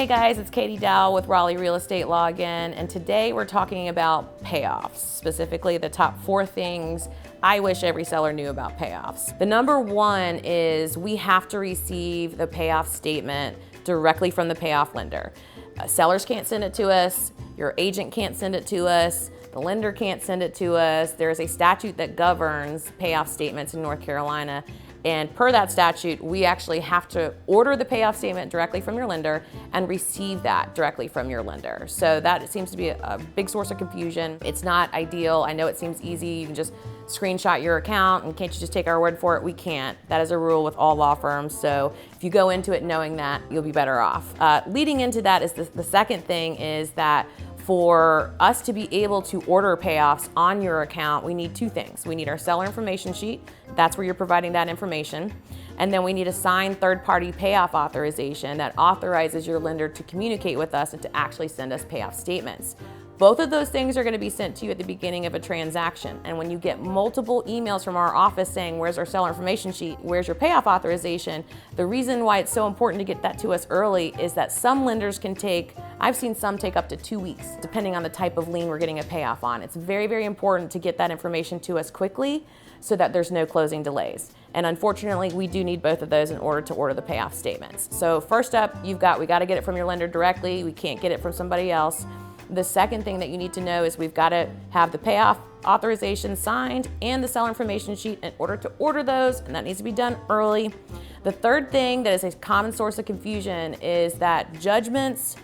guys, it's Katie Dowell with Raleigh Real Estate Law again, and today we're talking about payoffs, specifically the top 4 things I wish every seller knew about payoffs. The number 1 is we have to receive the payoff statement directly from the payoff lender. Sellers can't send it to us, your agent can't send it to us, the lender can't send it to us. There is a statute that governs payoff statements in North Carolina. And per that statute, we actually have to order the payoff statement directly from your lender and receive that directly from your lender. So that seems to be a big source of confusion. It's not ideal. I know it seems easy. You can just screenshot your account and can't you just take our word for it? We can't. That is a rule with all law firms. So if you go into it knowing that, you'll be better off. Leading into that is the second thing is that for us to be able to order payoffs on your account, we need 2 things. We need our seller information sheet. That's where you're providing that information. And then we need a signed third-party payoff authorization that authorizes your lender to communicate with us and to actually send us payoff statements. Both of those things are going to be sent to you at the beginning of a transaction. And when you get multiple emails from our office saying, where's our seller information sheet, where's your payoff authorization, the reason why it's so important to get that to us early is that some lenders can take, I've seen some take up to 2 weeks, depending on the type of lien we're getting a payoff on. It's very, very important to get that information to us quickly so that there's no closing delays. And unfortunately, we do need both of those in order to order the payoff statements. So first up, we got to get it from your lender directly. We can't get it from somebody else. The second thing that you need to know is we've got to have the payoff authorization signed and the seller information sheet in order to order those, and that needs to be done early. The third thing that is a common source of confusion is that judgments,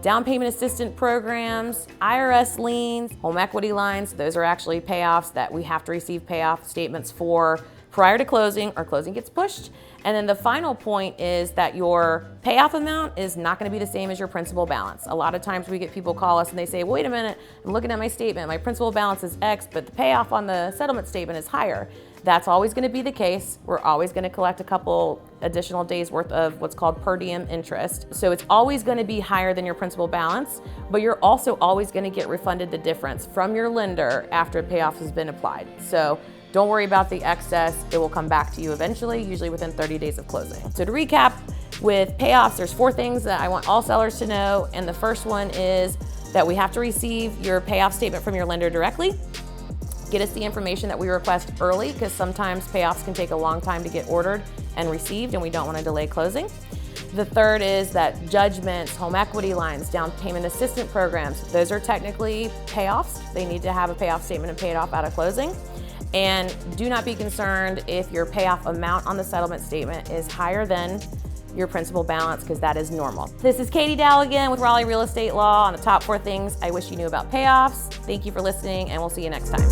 down payment assistance programs, IRS liens, home equity lines, those are actually payoffs that we have to receive payoff statements for prior to closing or closing gets pushed. And then the final point is that your payoff amount is not going to be the same as your principal balance. A lot of times we get people call us and they say, wait a minute, I'm looking at my statement, my principal balance is X, but the payoff on the settlement statement is higher. That's always going to be the case. We're always going to collect a couple additional days worth of what's called per diem interest. So it's always going to be higher than your principal balance, but you're also always going to get refunded the difference from your lender after a payoff has been applied. So don't worry about the excess. It will come back to you eventually, usually within 30 days of closing. So to recap, with payoffs, there's 4 things that I want all sellers to know. And the first one is that we have to receive your payoff statement from your lender directly. Get us the information that we request early, because sometimes payoffs can take a long time to get ordered and received, and we don't want to delay closing. The third is that judgments, home equity lines, down payment assistance programs, those are technically payoffs. They need to have a payoff statement and pay it off out of closing. And do not be concerned if your payoff amount on the settlement statement is higher than your principal balance, because that is normal. This is Katie Dowell again with Raleigh Real Estate Law on the top 4 things I wish you knew about payoffs. Thank you for listening, and we'll see you next time.